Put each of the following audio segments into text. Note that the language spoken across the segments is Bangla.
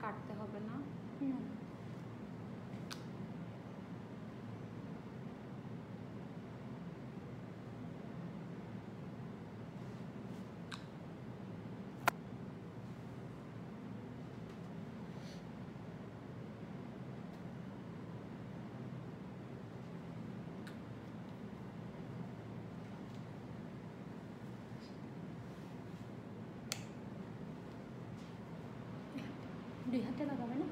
কাটতে হবে না। দুই হাতে লাগাবে না?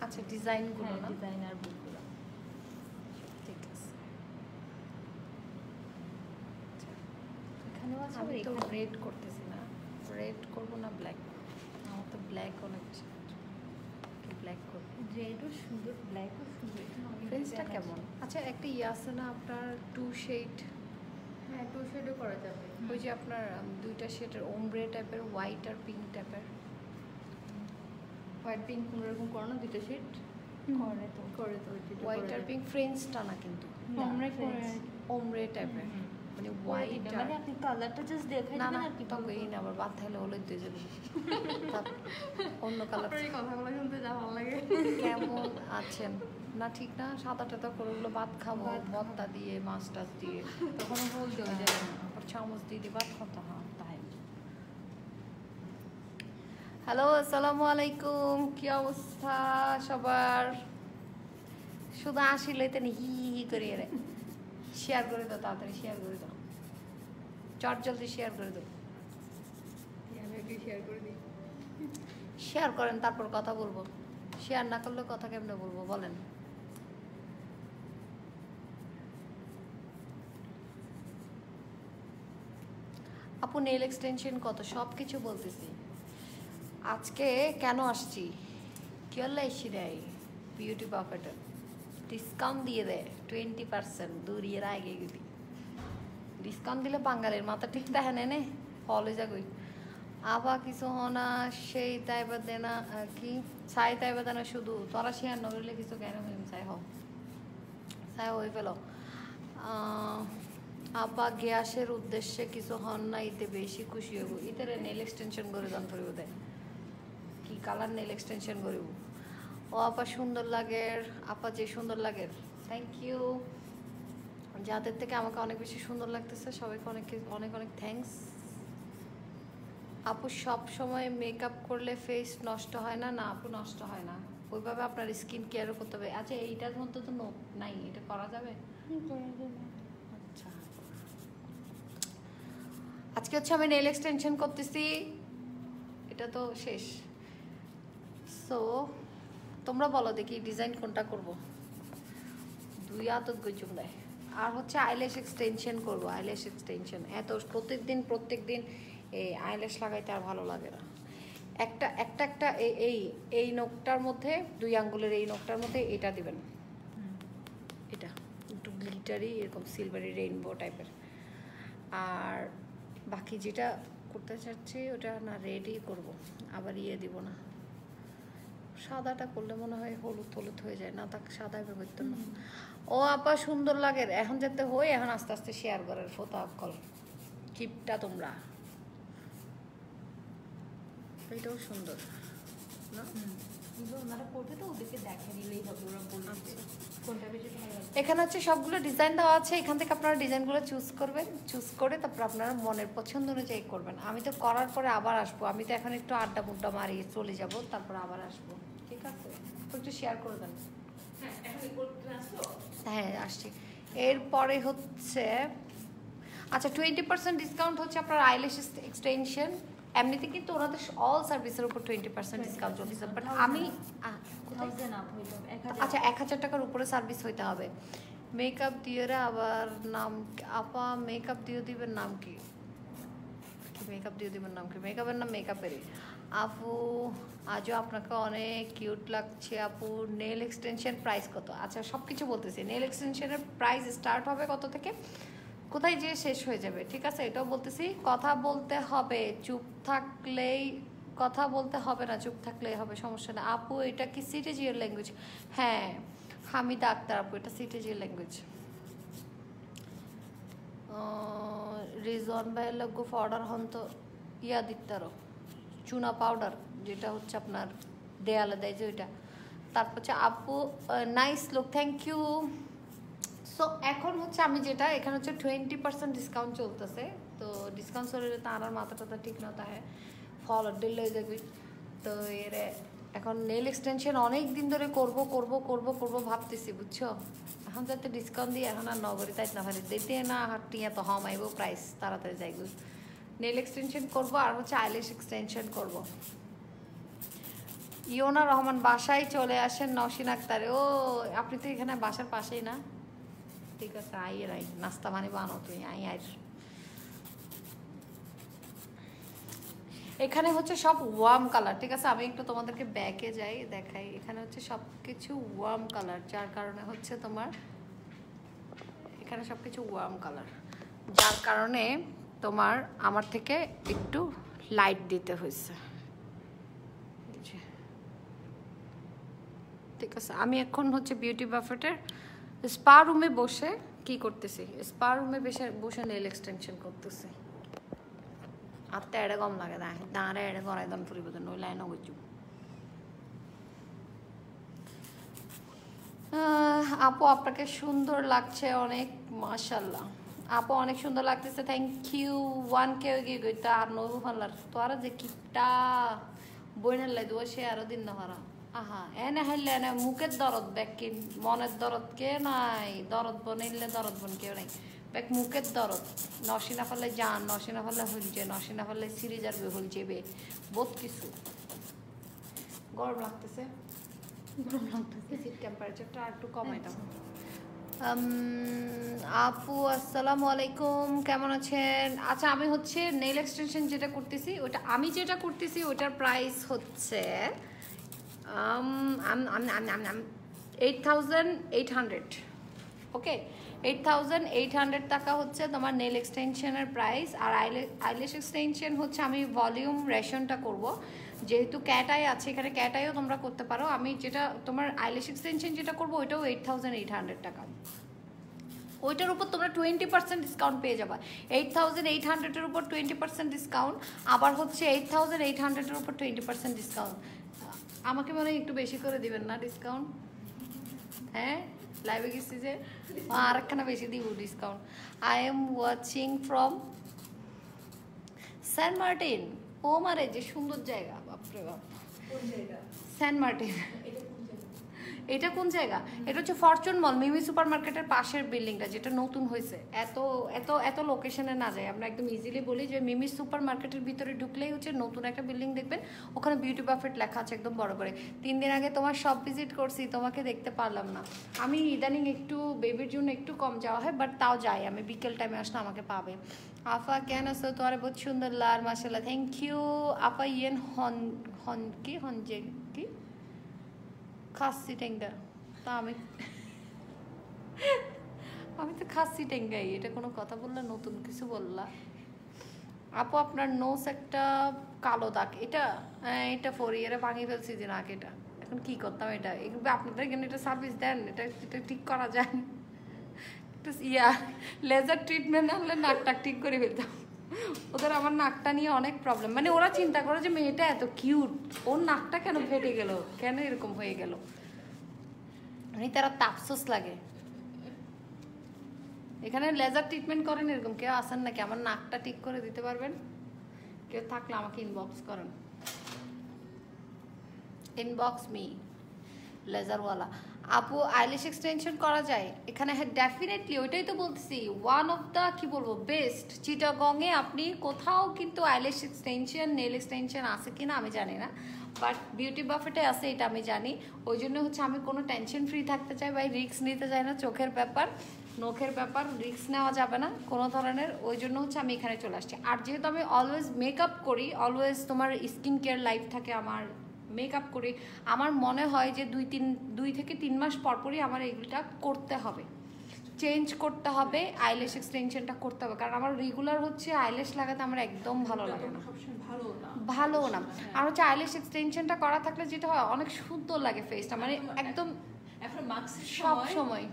আচ্ছা, ডিজাইনগুলো না? ডিজাইনার বুকগুলো। ঠিক আছে। এখানেও আছে। আমি তো রেড করতেছি না, রেড করবো না ব্ল্যাক? আমার তো ব্ল্যাক অনেক বেশি, ব্ল্যাক করবো। রেডও সুন্দর, ব্ল্যাকও সুন্দর। ফ্রেন্সটা কেমন? আচ্ছা, একটা আছে না আপনার 2 শেড? হ্যাঁ, 2 শেডও করা যাবে। ওই যে আপনার 2টা শেডের ওমব্রে টাইপের, হোয়াইট আর পিঙ্ক টাইপের। হোয়াইট পিঙ্ক কোনোরকম করো না, 2টা শেড করে তো হোয়াইট আর পিঙ্ক ফ্রেন্সটা না কিন্তু, ওমব্রে টাইপের, মানে হোয়াইট। মানে আপনি কালারটা জাস্ট দেখাই না দিবেন না, আর কি তবে এই না, আবার বাদ থাকলে হলে দিয়ে যাবে অন্য কালার। এই কথাগুলো শুনতে যা ভালো লাগে। কেমন আছেন? না ঠিক না, সাদা টাদা করে ওগুলো ভাত খাবো, ভর্তা দিয়ে মাছ টাছ দিয়ে, তখন বল দেওয়া যাবে না। আবার চামচ দিয়ে দিয়ে ভাত খাতে হয় তাই। হ্যালো, আসসালামু আলাইকুম, কি অবস্থা সবার? শুধু আসিলে তো হি হি করে রে। শেয়ার করে দাও, তাড়াতাড়ি শেয়ার করে দাও, চট জলদি শেয়ার করে দাও। শেয়ার করে দিই। শেয়ার করেন, তারপর কথা বলবো। শেয়ার না করলে কথা কেমনে বলবো বলেন? আপু নেল এক্সটেনশন কত? সব কিছু বলতেছি। আজকে কেন আসছি, কি হল এসি দেয় বিউটি পকেটে ডিসকাউন্ট দিয়ে দেয় 20%, দূরিয়ে আগে গেলি ডিসকাউন্ট দিলে বাঙালির মাথা ঠিক তাহে নে ফলে যাগই। আবার কিছু হনা সেই তাইবা দেনা কি চাই তাইবা দেনা, শুধু তোরা শেয়ার নগরলে কিছু কেন হইম চাই চাই হয়ে ফেল। আপা গ্যাসের উদ্দেশ্যে কিছু হন না, ইতে বেশি খুশি হব। ইতে নেল এক্সটেনশন করে দান করিব দেয়, কি কালার নেল এক্সটেনশন করিব। ও আপা সুন্দর লাগে, আপা যে সুন্দর লাগে, থ্যাংক ইউ। যাদের থেকে আমাকে অনেক বেশি সুন্দর লাগতেছে সবাইকে অনেক অনেক অনেক থ্যাঙ্কস। আপু সব সময় মেকআপ করলে ফেস নষ্ট হয় না? না আপু, নষ্ট হয় না, ওইভাবে আপনার স্কিন কেয়ারও করতে হবে। আচ্ছা, এইটার মধ্যে তো নাই, এটা করা যাবে? আচ্ছা, আজকে হচ্ছে আমি নেল এক্সটেনশন করতেছি, এটা তো শেষ। সো তোমরা বলো দেখি ডিজাইন কোনটা করব। 2 আদত গজুম দেয়। আর হচ্ছে আইল্যাশ এক্সটেনশন করবো, আইল্যাশ এক্সটেনশন। এত প্রত্যেক দিন এই আইল্যাশ লাগাইতে আর ভালো লাগে না। একটা এই নখটার মধ্যে, 2 আঙ্গুলের এই নখটার মধ্যে এটা দিবেন, এটা একটু গ্লিটারি এরকম সিলভারি রেইনবো টাইপের। আর বাকি যেটা করতে চাচ্ছি ওটা না রেডই করব, আবার দিব না। সাদাটা করলে মনে হয় হলুদ হলুদ হয়ে যায়, না তাকে সাদা করতে না। ও আপা সুন্দর লাগে, এখন যেতে হই, এখন আস্তে আস্তে শেয়ার করার ফোতা কল কিপটা তোমরা। এটাও সুন্দর না? ওনারা করবে তো ওদেরকে দেখে নিলেই হবে, ওরা বলবে কোনটা বেশি ভালো লাগে। এখানে হচ্ছে সবগুলো ডিজাইন দেওয়া আছে, এখান থেকে আপনারা ডিজাইনগুলো চুজ করবেন, চুজ করে তারপর আপনারা মনের পছন্দ অনুযায়ী করবেন। আমি তো করার পরে আবার আসবো, আমি তো এখন একটু আড্ডা বুড্ডা মারিয়ে চলে যাব, তারপর আবার আসবো, ঠিক আছে? একটু শেয়ার করে দেন। হ্যাঁ আসছি। এরপরে হচ্ছে আচ্ছা 20% ডিসকাউন্ট হচ্ছে আপনার আইল্যাশ এক্সটেনশন। এমনিতে কিন্তু ওনাদের অল সার্ভিসের উপর 20% ডিসকাউন্ট চলছে, বাট আমি আচ্ছা 1000 টাকার উপরে সার্ভিস হইতে হবে। মেকআপ দিয়ে আবার নাম আপা, মেকআপ দিয়ে দিবেন নাম কি? মেকআপ দিয়ে দিবেন নাম কি? মেকআপের নাম মেকআপেরই। আপু আজও আপনাকে অনেক কিউট লাগছে আপু। নেল এক্সটেনশন প্রাইস কত? আচ্ছা সব কিছু বলতেছি। নেল এক্সটেনশনের প্রাইস স্টার্ট হবে কত থেকে? কোথায় যেয়ে শেষ হয়ে যাবে, ঠিক আছে? এটাও বলতেছি, কথা বলতে হবে, চুপ থাকলেই কথা বলতে হবে না, চুপ থাকলেই হবে, সমস্যা না। আপু এটা কি সিটিজিএর ল্যাঙ্গুয়েজ? হ্যাঁ হামিদা আক্তার আপু, এটা সিটিজিএর ল্যাঙ্গুয়েজ। রিজন ভাইয়ের লগ্য পাউডার হন তো ইয়া দিতারও চুনা পাউডার, যেটা হচ্ছে আপনার দেয়ালে দেয় যে ওইটা। তারপর হচ্ছে আপু nice look, thank you. So এখন হচ্ছে আমি যেটা এখানে হচ্ছে 20% ডিসকাউন্ট চলতেছে, তো ডিসকাউন্ট চলে তার আর মাথা টাথা ঠিক না তাহে ফল ডিল হয়ে যাবে। তো এর এখন নেল এক্সটেনশন অনেক দিন ধরে করব করব করব করব ভাবতেছি, বুঝছো? এখন যাতে ডিসকাউন্ট দিয়ে এখন আর নগরী তাই না ভাই দিতে না হাটিয়া তো হম আইব প্রাইস তাড়াতাড়ি যাইব। নেল এক্সটেনশন করব আর হচ্ছে আইল্যাশ এক্সটেনশন করব। ইয়োনা রহমান বাসায় চলে আসেন নওশিন আক্তারে। ও আপনি তো এখানে বাসার পাশেই না? ঠিক আছে আইয়ের আই নাস্তা মানে বানাও তুই আই আইর। এখানে হচ্ছে সব ওয়ার্ম কালার, ঠিক আছে? আমি একটু তোমাদেরকে ব্যাকে যাই দেখাই। এখানে হচ্ছে সব কিছু ওয়ার্ম কালার, যার কারণে হচ্ছে তোমার এখানে সব কিছু ওয়ার্ম কালার, যার কারণে তোমার আমার থেকে একটু লাইট দিতে হয়েছে, ঠিক আছে? আমি এখন হচ্ছে বিউটি বাফেটের স্পা রুমে বসে কি করতেছি, স্পা রুমে বসে নেল এক্সটেনশন করতেছি। আর তো এড়ে কম লাগে না, দাঁড়ে এড়ে গড়াই দাম ফুরিব তো নই লাইন গেছু। আপু আপনাকে সুন্দর লাগছে অনেক, মাশাল্লাহ আপু অনেক সুন্দর লাগতেছে, থ্যাংক ইউ। 1K গিয়ে গইতা আর নবু ফাল্লার তো আর যে কিপটা বইনের লাই দোয়া সে আরো দিন না হারা। আহা এনে হাইলে এনে মুখের দরদ ব্যাকি মনের দরদ কে নাই, দরদ বনাইলে দরদ বন কেউ নাই, ব্যাক মুখের দরদ। নসিনা ফেললে যান, নসিনা ফেললে হলছে, নসিনা ফেললে সিঁড়ি যাবে হল যাবে, বহুত কিছু। গরম লাগতেছে, গরম লাগতেছে, সিট টেম্পারেচারটা আর একটু কমাই দাও। আপু আসসালামু আলাইকুম, কেমন আছেন? আচ্ছা আমি হচ্ছে নেল এক্সটেনশন যেটা করতেছি ওটা আমি যেটা করতেছি ওটার প্রাইস হচ্ছে 8,800। ওকে 8,800 টাকা হচ্ছে তোমার নেল এক্সটেনশনের প্রাইস। আর আইল্যাশ এক্সটেনশন হচ্ছে আমি ভলিউম রেশনটা করব, যেহেতু ক্যাট আই আছে এখানে, ক্যাট আইও তোমরা করতে পারো। আমি যেটা তোমার আইল্যাশ এক্সটেনশন যেটা করবো ওইটাও 8,800 টাকা, ওইটার উপর তোমরা 20% ডিসকাউন্ট পেয়ে যাবা। 8,800-এর উপর 20% ডিসকাউন্ট, আবার হচ্ছে 8,800-এর উপর 20% ডিসকাউন্ট। আমাকে মনে হয় একটু বেশি করে দিবেন না ডিসকাউন্ট? হ্যাঁ লাইভে গেছি যে আর একখানা বেশি দিব discount. I am watching from Saint Martin. ও মারে যে সুন্দর জায়গা, বাপরে বাপ। সেন্ট মার্টিন এটা কোন জায়গা? এটা হচ্ছে ফরচুন মল, মিমি সুপার মার্কেটের পাশের বিল্ডিংটা, যেটা নতুন হয়েছে। এত এত এত লোকেশনে না যায়, আমরা একদম ইজিলি বলি যে মিমি সুপার মার্কেটের ভিতরে ঢুকলেই হচ্ছে নতুন একটা বিল্ডিং দেখবেন, ওখানে বিউটি বাফেট লেখা আছে একদম বড় করে। 3 দিন আগে তোমার সব ভিজিট করছি, তোমাকে দেখতে পারলাম না। আমি ইদানিং একটু বেবির জন্য একটু কম যাওয়া হয়, বাট তাও যাই আমি, বিকেল টাইমে আসলে আমাকে পাবে। আফা কেন আছো? তোমার বহুত সুন্দর লার মাশাআল্লাহ, থ্যাংক ইউ আপা। ইয়েন হন হন কি হনজে কি খাসি টেঙ্গা, তা আমি তো খাসি টেঙ্গাই, এটা কোনো কথা বললা? নতুন কিছু বললা আপু? আপনার নোস একটা কালো দাগ, এটা 4 ইয়ারে ভাঙিয়ে ফেলছি যে নাক, এটা এখন কি করতাম? এটা আপনাদের এখানে এটা সার্ভিস দেন? এটা ঠিক করা যায়? একটু লেজার ট্রিটমেন্ট আনলে নাকটা ঠিক করে ফেলতাম। ওদের আমার নাকটা নিয়ে অনেক প্রবলেম, মানে ওরা চিন্তা করে যে মেয়েটা এত কিউট, ওর নাকটা কেন ফেটে গেল, কেন এরকম হয়ে গেল, মানে তারা তাপসোস লাগে। এখানে লেজার ট্রিটমেন্ট করেন এরকম কেউ আসেন নাকি? আমার নাকটা ঠিক করে দিতে পারবেন কেউ থাকলে আমাকে ইনবক্স করেন, ইনবক্স মি লেজারওয়ালা। আপু আইল্যাশ এক্সটেনশন করা যায় এখানে? হ্যাঁ ডেফিনেটলি, ওইটাই তো বলতেছি, ওয়ান অফ দ্য কি বলবো বেস্ট। চিটাগংয়ে আপনি কোথাও কিন্তু আইল্যাশ এক্সটেনশন নেল এক্সটেনশন আছে কিনা আমি জানি না, বাট বিউটি বাফেটে আছে এটা আমি জানি। ওই জন্য হচ্ছে আমি কোনো টেনশন ফ্রি থাকতে চাই, বা রিস্ক নিতে চাই না। চোখের ব্যাপার নখের ব্যাপার রিস্ক নেওয়া যাবে না কোনো ধরনের, ওই জন্য হচ্ছে আমি এখানে চলে আসছি। আর যেহেতু আমি অলওয়েজ মেকআপ করি, অলওয়েজ তোমার স্কিন কেয়ার লাইফ থাকে আমার, মেকআপ করি, আমার মনে হয় যে 2 থেকে 3 মাস পরপরই আমার এইগুলোটা করতে হবে। চেঞ্জ করতে হবে, আইল্যাশ এক্সটেনশনটা করতে হবে, কারণ আমার রেগুলার হচ্ছে আইল্যাশ লাগাতে আমার একদম ভালো লাগে না, ভালো না। আর হচ্ছে আইল্যাশ এক্সটেনশনটা করা থাকলে যেটা হয় অনেক সুন্দর লাগে ফেসটা, মানে একদম সব সময়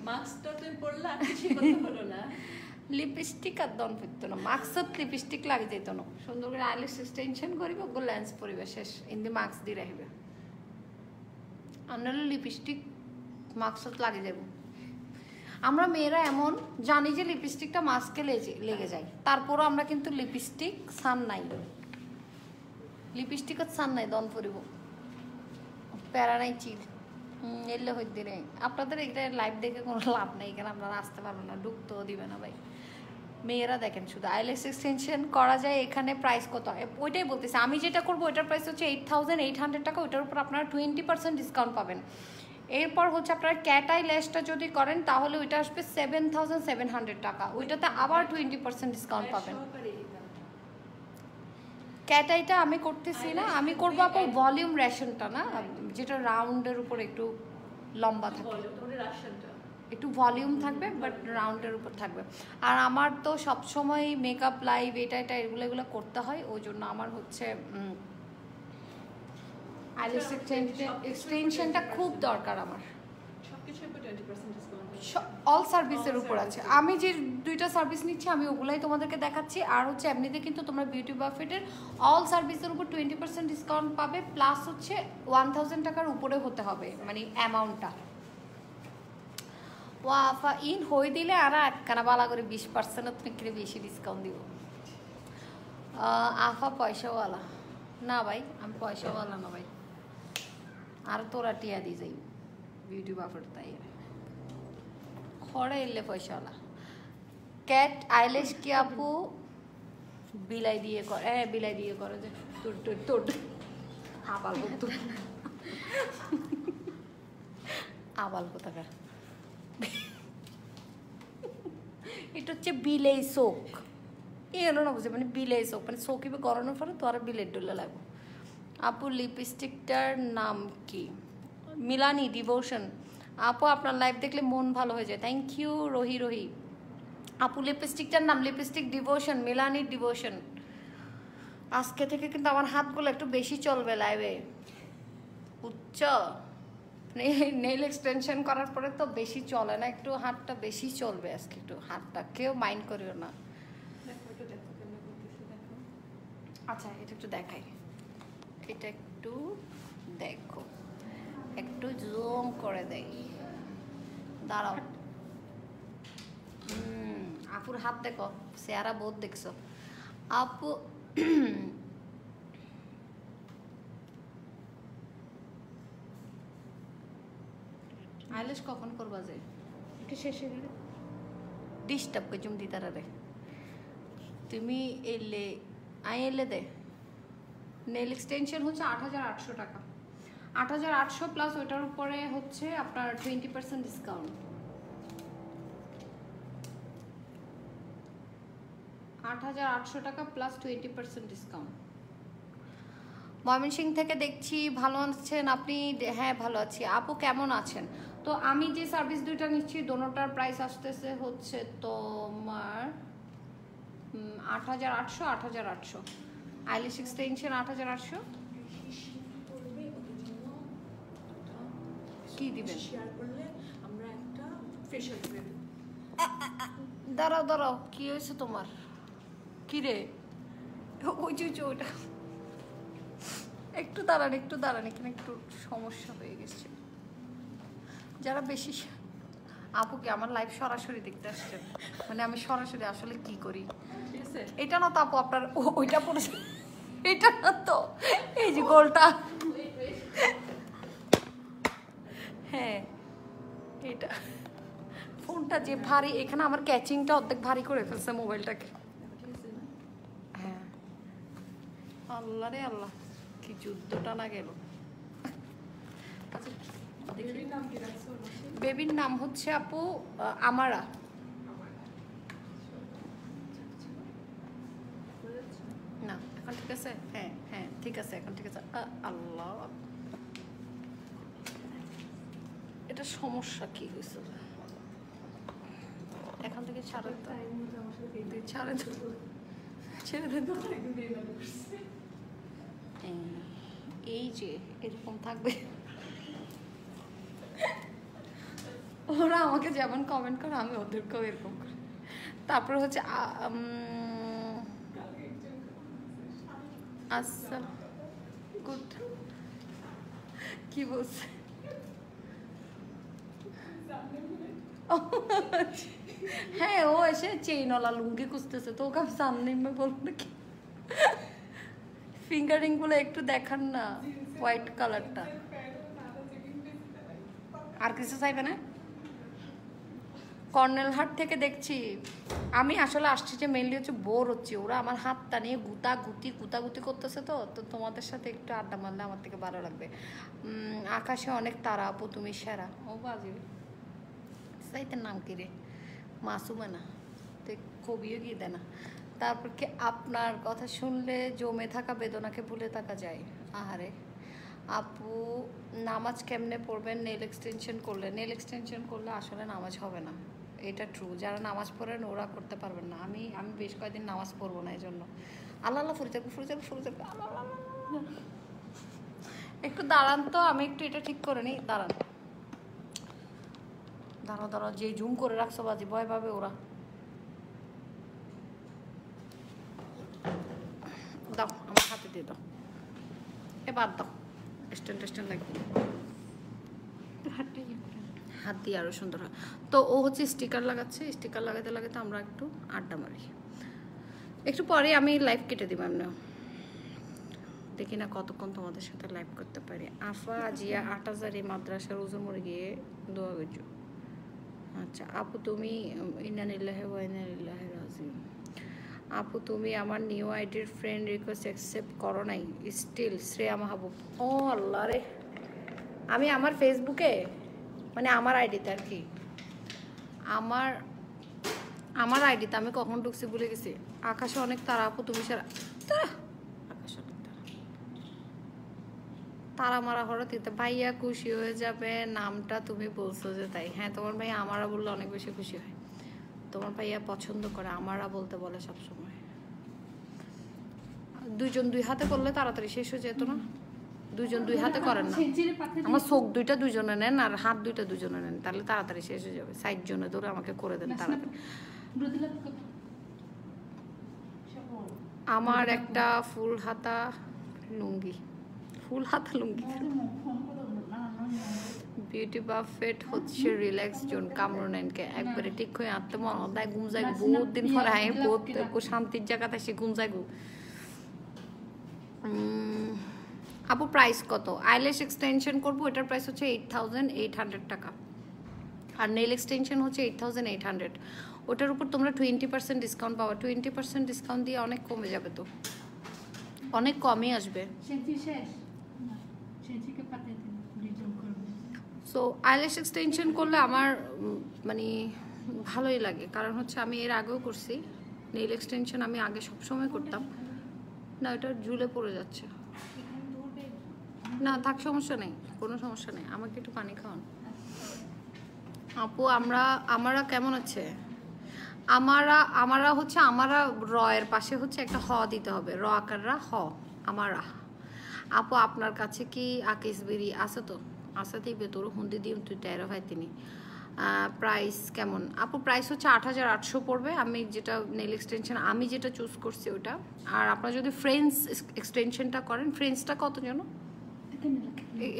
লিপস্টিক আর দন পড়তো না, মাস্কত লিপস্টিক লাগে যেত না, সুন্দর করে আইল্যাশ এক্সটেনশন করিবে, ওগুলো লেন্স পরিবে, শেষ ইন্দি মাস্ক দিয়ে রাখবে, আনালে লিপস্টিক মাস্কত লাগে যাব। আমরা মেয়েরা এমন জানি যে লিপস্টিকটা মাস্কে লেগে যায়, তারপরও আমরা কিন্তু লিপস্টিক সান নাই, লিপস্টিকত সান নাই, দন পরিব প্যারা নাই চিল এলে হইতে নেই। আপনাদের এটা লাইভ দেখে কোনো লাভ নেই, এখানে আপনারা আসতে পারবেন না, ঢুকতেও দিবে না ভাই। মেয়েরা দেখেন শুধু আইল্যাশ এক্সটেনশন করা যায়, এখানে প্রাইস কত হয় ওইটাই বলতেছে। আমি যেটা করবো ওইটার প্রাইস হচ্ছে 8800 টাকা, ওইটার উপর আপনারা 20% ডিসকাউন্ট পাবেন। এরপর হচ্ছে আপনারা ক্যাট আই ল্যাশটা যদি করেন তাহলে ওইটা আসবে 7700 টাকা, ওইটাতে আবার 20% ডিসকাউন্ট পাবেন। ক্যাট আইটা আমি করতেছি না, আমি করবো আপনার ভলিউম রেশনটা না, যেটা রাউন্ডের উপর একটু লম্বা থাকে, একটু ভলিউম থাকবে বাট রাউন্ডের উপর থাকবে। আর আমার তো সবসময় মেকআপ লাইভ এটা এগুলো করতে হয়, ওই জন্য আমার হচ্ছে আইল্যাশ এক্সটেনশনটা খুব দরকার আমার। অল সার্ভিসের উপর আছে, আমি যে দুইটা সার্ভিস নিচ্ছি আমি ওগুলাই তোমাদেরকে দেখাচ্ছি। আর হচ্ছে এমনিতে কিন্তু তোমরা বিউটি বাফেটের অল সার্ভিসের উপর 20% ডিসকাউন্ট পাবে, প্লাস হচ্ছে 1000 টাকার উপরে হতে হবে মানে অ্যামাউন্টটা। ওয়াফা ইন হয়ে দিলে আর একখানা বালা করে 20% তুমি বেশি ডিসকাউন্ট দিব। আফা পয়সাওয়ালা না ভাই, আমি পয়সাওয়ালা না ভাই, আর তোরা টিয়া দিয়ে যাই বিউটি বাফেট, তাই খড়ে এলে পয়সাওয়ালা। ক্যাট আইল্যাশ কি আপু বিলাই দিয়ে করে? হ্যাঁ বিলাই দিয়ে করে, যে তোর তোর তোর আবাল তোর আবাল কোথাকার, এটা হচ্ছে বিলেই চোখ, এই হলো না বুঝে, মানে বিলেই চোখ মানে চোখ গরমের পরে তো আর বিলের ডোলে লাগবে। আপু লিপস্টিকটার নাম কি? মিলানি ডিভোশন। আপু আপনার লাইভ দেখলে মন ভালো হয়ে যায়, থ্যাংক ইউ রোহি। আপু লিপস্টিকটার নাম লিপস্টিক ডিভোশন, মিলানি ডিভোশন। আজকে থেকে কিন্তু আমার হাতগুলো একটু বেশি চলবে লাইভে, উচ্চ নেইল এক্সটেনশন করার পরে তো বেশি চলে না, একটু হাতটা বেশি চলবে আজকে, একটু হাতটা কেউ মাইন্ড করিও না। আচ্ছা এটা একটু দেখাই, এটা একটু দেখো, একটু জুম করে দেই, দাঁড়াও। আপুর হাত দেখো, চেহারা বহুত দেখছো আপু। আইল্যাশ কখন করবা যে একটু শেষে গেলে ডিস্টার্ব করে জুম দিতারা রে, তুমি এলে এলে দে। নেল এক্সটেনশন হচ্ছে 8800 টাকা, 8800 প্লাস ওইটার উপরে হচ্ছে আপনার 20% ডিসকাউন্ট। 8800 টাকা প্লাস 20% ডিসকাউন্ট। ময়মনসিংহ থেকে দেখছি, ভালো আছেন আপনি? হ্যাঁ ভালো আছি। আপু কেমন আছেন? তো আমি যে সার্ভিস দুইটা নিচ্ছি দোনোটার প্রাইস আসতেছে হচ্ছে তোমার 8800, 8800 আইল্যাশ এক্সটেনশন 8800। কি দিবেন? দাঁড়াও কি হয়েছে তোমার? কি রে ওই যে ওইটা, একটু দাঁড়ান এখানে একটু সমস্যা হয়ে গেছে। যারা বেশি আপুকে আমার লাইভ সরাসরি দেখতে আসছে, মানে আমি সরাসরি আসলে কি করি, এটা না তো আপু আপনার ওইটা পড়েছে, এটা না তো এই যে গোলটা, হ্যাঁ এটা ফোনটা যে ভারী, এখানে আমার ক্যাচিংটা অর্ধেক ভারী করে ফেলছে মোবাইলটাকে। হ্যাঁ আল্লাহ রে আল্লাহ, কি যুদ্ধটা না গেল। বেবির নাম হচ্ছে আপু আমারা। না এখন ঠিক আছে? হ্যাঁ ঠিক আছে, এখন ঠিক আছে। আল্লাহ এটা সমস্যা কি হয়েছে? ছাড়ে তো, ছাড়ে তো, ছেড়ে দেন তো। এই যে এরকম থাকবে, ওরা আমাকে যেমন কমেন্ট করে আমি ওদেরকেও এরকম করি। তারপরে হচ্ছে আচ্ছা গুড, কি বলছে? হ্যাঁ, ও এসে চেইনওয়ালা লুঙ্গি খুঁজতেছে, তো ওকে আমি সামনে বলবো নাকি ফিঙ্গারিং গুলো একটু দেখান না, হোয়াইট কালারটা। আর কিছু চাইবে না? কর্নেল হাট থেকে দেখছি আমি, আসলে আসছি যে মেনলি হচ্ছে বোর হচ্ছি, ওরা আমার হাতটা নিয়ে গুতাগুতি করতেছে, তো তো তোমাদের সাথে একটু আড্ডা মারলে আমার থেকে ভালো লাগবে। আকাশে অনেক তারা, আপু তুমি সেরা। ও বাজিবে সাইতের নাম কি রে? মাসুমা না তো, কবিও গিয়ে দেয় না। তারপর কি আপনার কথা শুনলে জমে থাকা বেদনাকে ভুলে থাকা যায়। আহারে আপু, নামাজ কেমনে পড়বেন নেল এক্সটেনশন করলে? নেল এক্সটেনশন করলে আসলে নামাজ হবে না, এটা ট্রু। যারা নামাজ পড়েন ওরা করতে পারবেন না। আমি বেশ কয়েকদিন নামাজ পড়বো না, এই জন্য। আল্লাহ আল্লাহ ফুরে যাবে, একটু দাঁড়ান তো, আমি একটু এটা ঠিক করে নিই, দাঁড়ান। দাঁড়াও, যে জুম করে রাখছো বাজি, ভয় পাবে ওরা। দাও আমার হাতে দিয়ে দাও, এবার দাও, স্ট্যান্ড লাগবে, হাত দিয়ে আরো সুন্দর হয়। তো ও হচ্ছে স্টিকার লাগাচ্ছে, স্টিকার লাগাতে লাগাতে আমরা একটু আড্ডা মারি। একটু পরে আমি লাইভ কেটে দিব, এমনি দেখি না কতক্ষণ তোমাদের সাথে লাইভ করতে পারি। আফা জিয়া ৮০০০ মাদ্রাসার ওজন মরে গিয়ে দোয়া করছো। আচ্ছা আপু তুমি, ইন্নালিল্লাহি ওয়া ইন্না ইলাইহি রাজিউন। আপু তুমি আমার নিউ আইডির ফ্রেন্ড রিকোয়েস্ট অ্যাকসেপ্ট করো নাই স্টিল? শ্রেয়া মাহবুব। ও আল্লাহ রে, আমি আমার ফেসবুকে মানে আমার আইডিতে আর কি, আমার আইডিতে আমি কখন ঢুকছি ভুলে গেছি। আকাশে অনেক তারা, আপু তুমি সারা আকাশে অনেক তারা মারা হঠাৎ দিতে। ভাইয়া খুশি হয়ে যাবে, নামটা তুমি বলছো যে তাই। হ্যাঁ, তোমার ভাইয়া আমারা বললে অনেক বেশি খুশি হয়। তোমার ভাইয়া পছন্দ করে আমারা বলতে, বলে সবসময়। দুইজন দুই হাতে করলে তাড়াতাড়ি শেষ হয়ে যেত না? দুইজন দুই হাতে করেন না, আমার চোখ দুইটা দুইজনে নেন আর হাত দুইটা দুইজনে নেন, তাহলে তাড়াতাড়ি শেষ হয়ে যাবে। 60 জনে ধরে আমাকে করে দেন তাড়াতাড়ি। আমার একটা ফুল হাতা লুঙ্গি বিউটি বাফেট হচ্ছে রিল্যাক্স জোন। কামরুনাইনকে একবারে ঠিক হয়ে আনতে মন দেয়, ঘুম যায় বহুত দিন পরে, আমি বহুত শান্তির জায়গাতে এসে ঘুম যায়। আপু প্রাইস কত? আইল্যাশ এক্সটেনশন করবো, এটার প্রাইস হচ্ছে 8800 টাকা, আর নেল এক্সটেনশন হচ্ছে 8800। ওটার উপর তোমরা 20% ডিসকাউন্ট পাওয়া। 20% ডিসকাউন্ট দিয়ে অনেক কমে যাবে, তো অনেক কমই আসবে। সো আইল্যাশ এক্সটেনশন করলে আমার মানে ভালোই লাগে, কারণ হচ্ছে আমি এর আগেও করছি নেল এক্সটেনশন, আমি আগে সবসময় করতাম না। ওটা ঝুলে পড়ে যাচ্ছে না, থাক, সমস্যা নেই, কোনো সমস্যা নেই। আমাকে একটু পানি খাওয়ান। আপু আমরা কেমন আছে? আমারা হচ্ছে, আমারা র এর পাশে হচ্ছে একটা হ দিতে হবে, র আকাররা হ, আমারা। আপু আপনার কাছে কি আকিস বেরি আছে? তো আসাতেই বেতর হুন্দি দিয়ে তুই টেরো হয় তিনি। প্রাইস কেমন? আপু প্রাইস হচ্ছে 8800 পড়বে। আমি যেটা নেল এক্সটেনশন আমি যেটা চুজ করছি ওটা। আর আপনারা যদি ফ্রেন্ডস এক্সটেনশনটা করেন, ফ্রেন্ডসটা কত যেন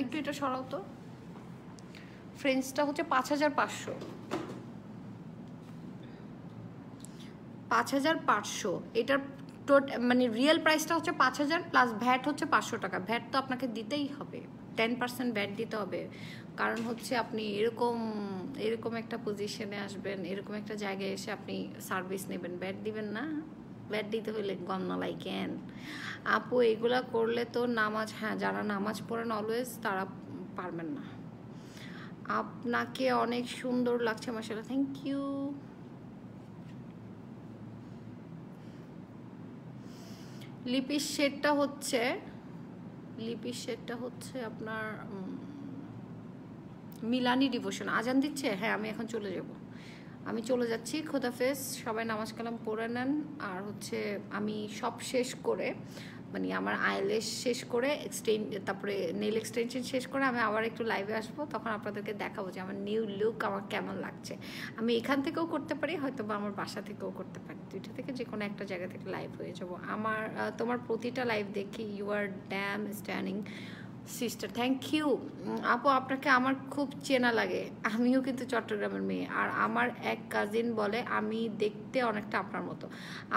একটু এটা সরাও তো, ফ্রেন্ডসটা হচ্ছে 5500। 5500 এটার মানে রিয়েল প্রাইসটা হচ্ছে 5000 প্লাস ভ্যাট হচ্ছে 500 টাকা। ভ্যাট তো আপনাকে দিতেই হবে, 10% ভ্যাট দিতে হবে, কারণ হচ্ছে আপনি এরকম একটা পজিশনে আসবেন, এরকম একটা জায়গায় এসে আপনি সার্ভিস নেবেন, ভ্যাট দিবেন না? ভ্যাট দিতে হইলে গণনালাই কেন? আপু এগুলা করলে তো নামাজ, হ্যাঁ যারা নামাজ পড়েন অলওয়েজ তারা পারবেন না। আপনাকে অনেক সুন্দর লাগছে মাশাআল্লাহ, থ্যাংক ইউ। লিপির শেডটা হচ্ছে আপনার মিলানি ডিভোশন। আজান দিচ্ছে, হ্যাঁ আমি এখন চলে যাব। আমি চলে যাচ্ছি, খোদাফেজ। সবাই নামাজ কালাম পড়ে নেন। আর হচ্ছে আমি সব শেষ করে, মানে আমার আইল্যাশ শেষ করে তারপরে নেল এক্সটেনশন শেষ করে আমি আবার একটু লাইভে আসবো, তখন আপনাদেরকে দেখাবো যে আমার নিউ লুক আমার কেমন লাগছে। আমি এখান থেকেও করতে পারি, হয়তো বা আমার বাসা থেকেও করতে পারি, দুইটা থেকে যে কোনো একটা জায়গা থেকে লাইভ হয়ে যাবো। তোমার প্রতিটা লাইভ দেখি। You are damn standing sister, thank you আপু। আপনাকে আমার খুব চেনা লাগে, আমিও কিন্তু চট্টগ্রামের মেয়ে। আর আমার এক কাজিন বলে আমি দেখতে অনেকটা আপনার মতো।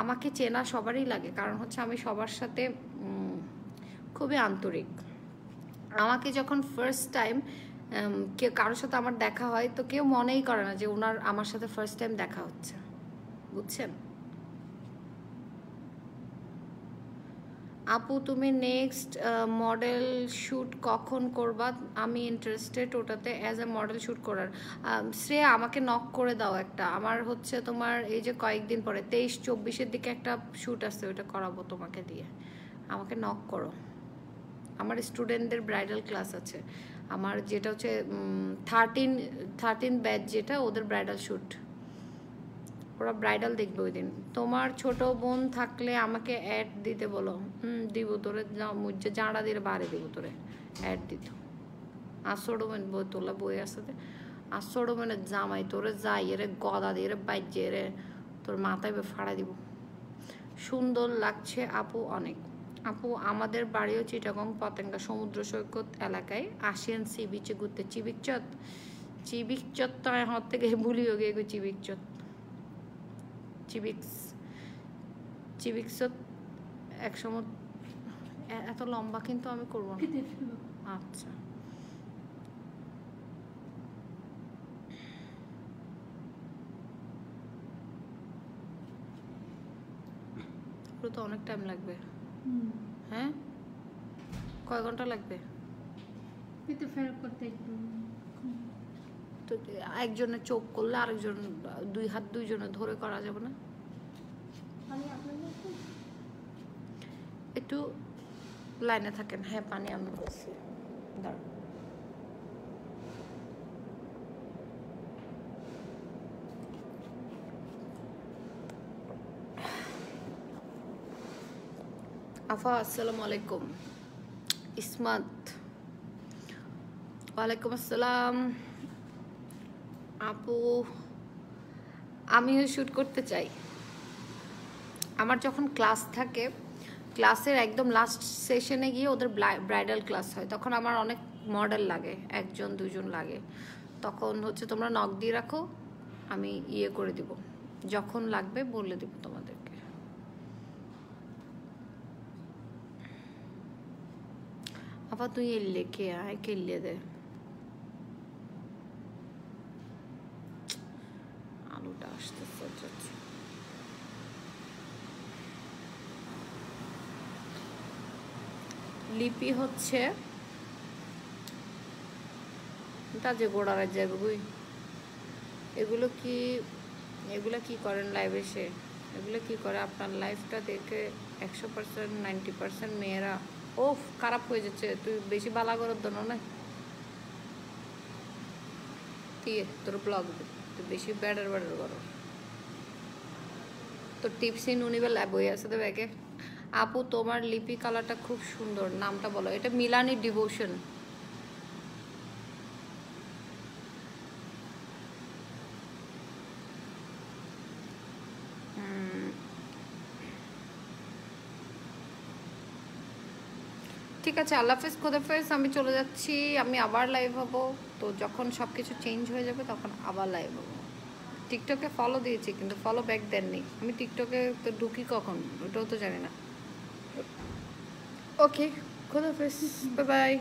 আমাকে চেনা সবারই লাগে, কারণ হচ্ছে আমি সবার সাথে খুবই আন্তরিক। আমাকে যখন ফার্স্ট টাইম কারোর সাথে আমার দেখা হয়, তো কেউ মনেই করে না যে ওনার আমার সাথে ফার্স্ট টাইম দেখা হচ্ছে, বুঝছেন? আপু তুমি নেক্সট মডেল শ্যুট কখন করবা? আমি ইন্টারেস্টেড ওটাতে, অ্যাজ এ মডেল শ্যুট করার। শ্রেয়া আমাকে নক করে দাও একটা। আমার হচ্ছে তোমার এই যে কয়েকদিন পরে 23-24-এর দিকে একটা শ্যুট আসছে, ওইটা করাবো তোমাকে দিয়ে। আমাকে নক করো। আমার স্টুডেন্টদের ব্রাইডাল ক্লাস আছে, আমার যেটা হচ্ছে 13 ব্যাচ, যেটা ওদের ব্রাইডাল শ্যুট, ওরা ব্রাইডাল দেখবে ওই দিন। তোমার ছোট বোন থাকলে আমাকে অ্যাড দিতে বলো। দিব তোরে, মুজ্জে জাঁড়া দিয়ে বাড়ি দিব তোরে অ্যাড দিত। আসড়ো মেন বই তোলা বই আসতে, আসড়ো মেনে জামাই তোরে যাই রে গদা দিয়ে রে বাইজে রে তোর মাথায় ফাড়া দিব। সুন্দর লাগছে আপু অনেক। আপু আমাদের বাড়িও চিটাগং পতেঙ্গা সমুদ্র সৈকত এলাকায়, আসেন সি বিচে ঘুরতে। চিবিকচত তো হাত থেকে ভুলিও গিয়ে চিবিকচত চিবিক্সত একসময়। এত লম্বা কিন্তু আমি করবো না। আচ্ছা, তো অনেক টাইম লাগবে। হ্যাঁ, কয় ঘন্টা লাগবে? তো একজনের চোখ করলে আরেকজন দুই হাত দুইজনে ধরে করা যাবে না? একটু লাইনে থাকেন। হ্যাঁ, পানি আমি বলছি, দাঁড়ান। আফা আসসালামু আলাইকুম। ইসমাত ওয়ালাইকুম আসসালাম। আপু আমিও শ্যুট করতে চাই। আমার যখন ক্লাস থাকে, ক্লাসের একদম লাস্ট সেশনে গিয়ে ওদের ব্রাইডাল ক্লাস হয়, তখন আমার অনেক মডেল লাগে, 1-2 লাগে। তখন হচ্ছে তোমরা নক দিয়ে রাখো, আমি ইয়ে করে দিব, যখন লাগবে বলে দিব তোমাদেরকে। আপা তুই এলে কে আয় কেলে দে। আলুটা আসতেছে যাচ্ছে। লিপি হচ্ছে তা যে গোড়া রাজ যাবে বুই। এগুলো কি করেন লাইভে এসে? এগুলো কি করে? আপনার লাইফটা দেখে 100% 90% মেয়েরা ও খারাপ হয়ে যাচ্ছে। তুই বেশি বালা করার জন্য না তোর ব্লগ তুই বেশি ব্যাডার করো। তো টিপসি নুনিবেলা বই আছে তো ব্যাগে। আপু তোমার লিপি কালারটা খুব সুন্দর, নামটা বলো। এটা মিলানি ডিভোশন। ঠিক আছে, আল্লাহ হাফেজ, খোদাফেজ। আমি চলে যাচ্ছি, আমি আবার লাইভ হব। তো যখন সব কিছু চেঞ্জ হয়ে যাবে তখন আবার লাইভ হব। টিকটকে ফলো দিয়েছি কিন্তু ফলো ব্যাক দেননি। আমি টিকটকে তো ঢুকি কখন ওটাও তো জানি না। ওকে, খোদাফেজ, বাই বাই।